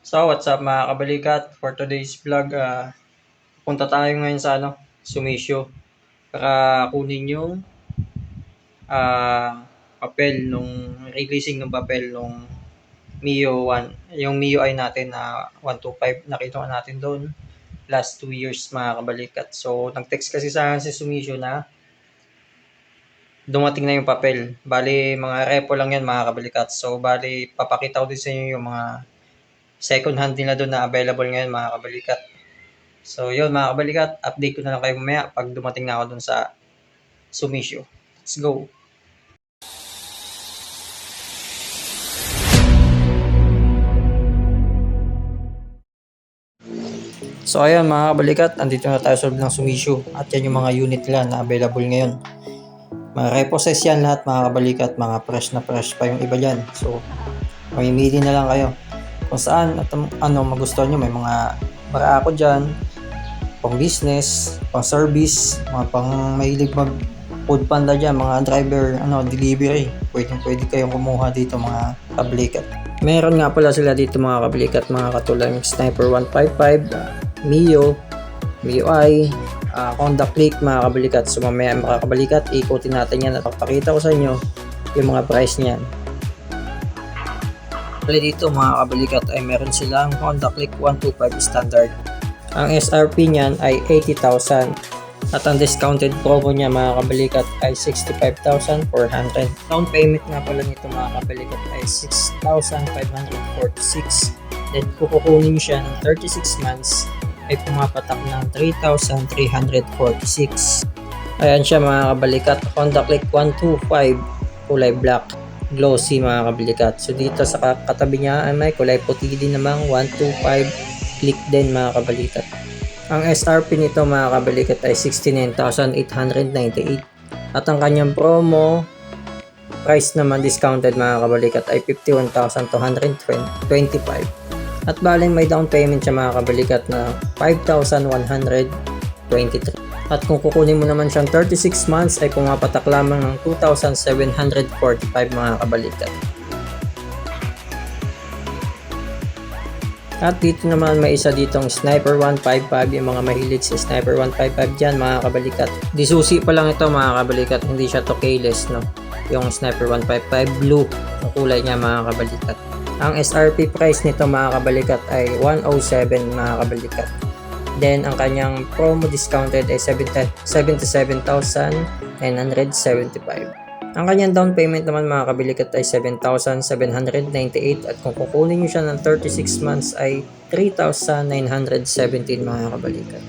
So, what's up mga kabalikat? For today's vlog, punta tayo ngayon sa Sumisyo para kunin yung papel nung releasing ng papel nung Mio 1, yung Mio i natin na 125 nakita natin doon last 2 years mga kabalikat. So, nag-text kasi sa akin si Sumisyo na dumating na yung papel. Bali, mga repo lang yan mga kabalikat. So, bali, papakita ko din sa inyo yung mga second hand nila doon na available ngayon mga kabalikat. So yun mga kabalikat, update ko na lang kayo mamaya pag dumating na ako doon sa Sumisyo. Let's go! So ayun mga kabalikat, andito na tayo sa loob ng Sumisyo at yan yung mga unit nila na available ngayon. Mga repo size yan lahat mga kabalikat, mga fresh na fresh pa yung iba dyan. So mamimili na lang kayo kung saan at magustuhan nyo. May mga barako dyan, pang business, pang service, mga pang mahilig mag food panda dyan, mga driver, delivery. Pwede kayong kumuha dito mga kabalikat. Meron nga pala sila dito mga kabalikat, mga katulad ng Sniper 155, Mio i, Honda Click mga kabalikat. So mamaya mga kabalikat, ikutin natin yan at papakita ko sa inyo yung mga price niyan. Dito mga kabalikat ay meron silang Honda Click 125 standard. Ang SRP niyan ay 80,000 at ang discounted promo niya mga kabalikat ay 65,400. Down payment nga pala nito mga kabalikat ay 6,546. Then kukunin siya ng 36 months ay pumapatak ng 3,346. Ayan siya mga kabalikat, Honda Click 125 kulay black, glossy mga kabalikat. So dito sa katabi niya ay may kulay puti din namang 125 Click din mga kabalikat. Ang SRP nito mga kabalikat ay 69,898 at ang kanyang promo price naman discounted mga kabalikat ay 51,225. At baling may down payment siya mga kabalikat na 5,123. At kung kukunin mo naman siyang 36 months ay pumapatak lamang ng 2,745 mga kabalikat. At dito naman may isa ditong Sniper 155, yung mga mahilig sa Sniper 155 dyan mga kabalikat. Disusi pa lang ito mga kabalikat, hindi siya to keyless no. Yung Sniper 155 blue ang kulay niya mga kabalikat. Ang SRP price nito mga kabalikat ay 107 mga kabalikat. Then ang kanyang promo discounted ay 77,975. Ang kanyang down payment naman mga kabalikat ay 7,798 at kung kukunin nyo siya ng 36 months ay 3,917 mga kabalikat.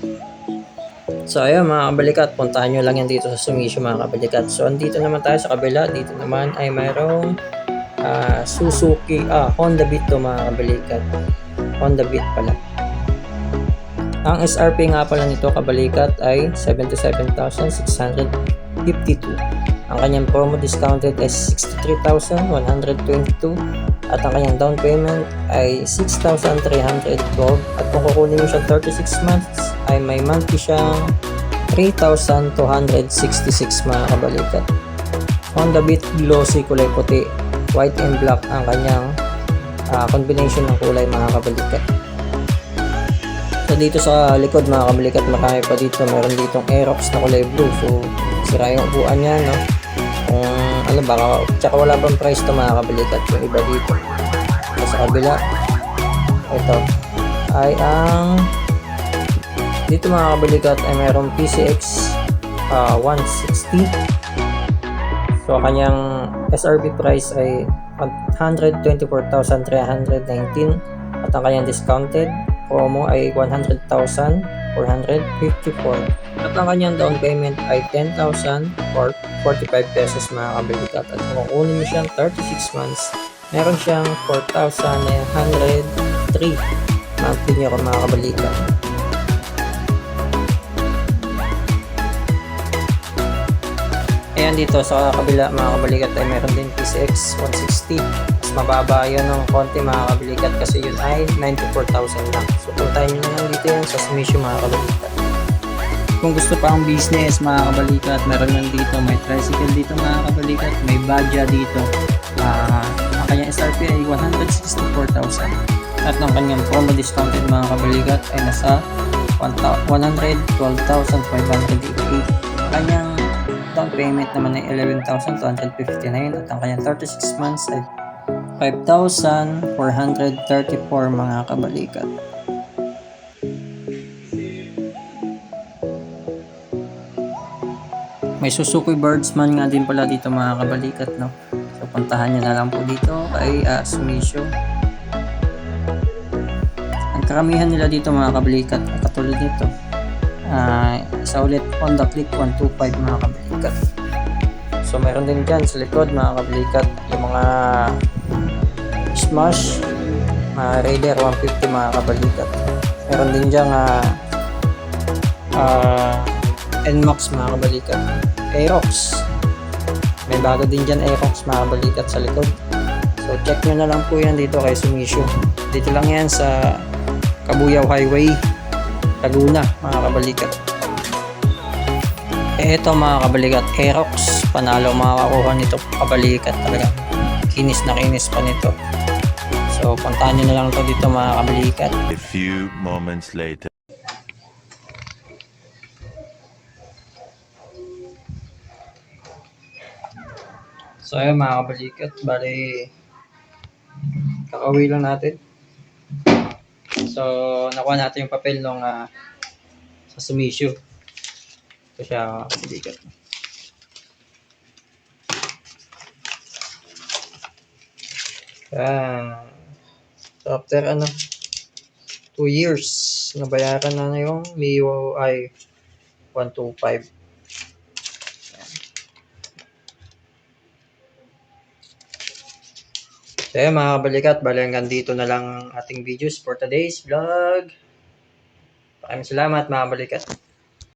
So ayun mga kabalikat, puntahan nyo lang yan dito sa Sumisyo mga kabalikat. So andito naman tayo sa kabila, dito naman ay mayroong Suzuki, Honda Beat to mga kabalikat. Honda Beat pala. Ang SRP nga pala nito kabalikat ay 77,652. Ang kanyang promo discounted ay 63,122 at ang kanyang down payment ay 6,312 at kung kukunin mo siya 36 months ay may monthly siyang 3,266 mga kabalikat. Honda Beat glossy kulay puti, white and black ang kanyang combination ng kulay mga kabalikat. So dito sa likod mga kabalikat, marami pa dito. Meron ditong Aerox na kulay blue. So sira yung upuan niya no. Kung baka tsaka wala pang price to mga kabalikat yung iba dito. So, sa kabila ito ay ang dito mga kabalikat ay mayroong PCX 160. So kanyang SRP price ay 124,319 at ang kanyang discounted promo ay 100,454 at ang kanyang down payment ay 10,045 pesos mga kabalikat. At kung kukunin mo siyang 36 months meron siyang 4,903 monthly niya mga kabalikat. Ayan dito sa kabila mga kabalikat ay meron din PCX 160. Mas mababa yun ng konti mga kabalikat kasi yun ay 94,000 lang. So puntahin nyo na lang dito yan sa Sumisyo mga kabalikat. Kung gusto pa ang business mga kabalikat, meron yan dito. May tricycle dito mga kabalikat. May Badja dito. Ang kanyang SRP ay 164,000. At ng kanyang promo discounted mga kabalikat ay nasa 112,588. Kanyang down payment naman ay 11,259 at ang kanyang 36 months ay 5,434 mga kabalikat. May Suzuki Birdsman nga din pala dito mga kabalikat, no? So puntahan nyo na lang po dito kay Sumisho. Ang karamihan nila dito mga kabalikat ay katulad nito. Isa ulit Honda Click 125 mga kabalikat. So meron din dyan sa likod mga kabalikat yung mga Smash, mga Raider 150 mga kabalikat. Meron din dyan NMAX mga kabalikat. Aerox. May bago din dyan Aerox mga kabalikat sa likod. So check nyo na lang po yan dito kay Sumisho. Dito lang yan sa Kabuyaw Highway, Laguna mga kabalikat. Ito mga kabalikat, Aerox. Panalo makakuha nito kabalikat talaga. Kinis na kinis pa nito. So puntahan nyo na lang to dito mga kabalikat. A few moments later. So ayun mga kabalikat, bali kakauwi lang natin. So nakuha natin yung papel nung sa Sumisho. Ito siya mga kabalikat. So after 2 years, nabayaran na yung MIUI 125. So yun mga kabalikat, bali hanggang dito na lang ating videos for today's vlog. Maraming salamat mga kabalikat.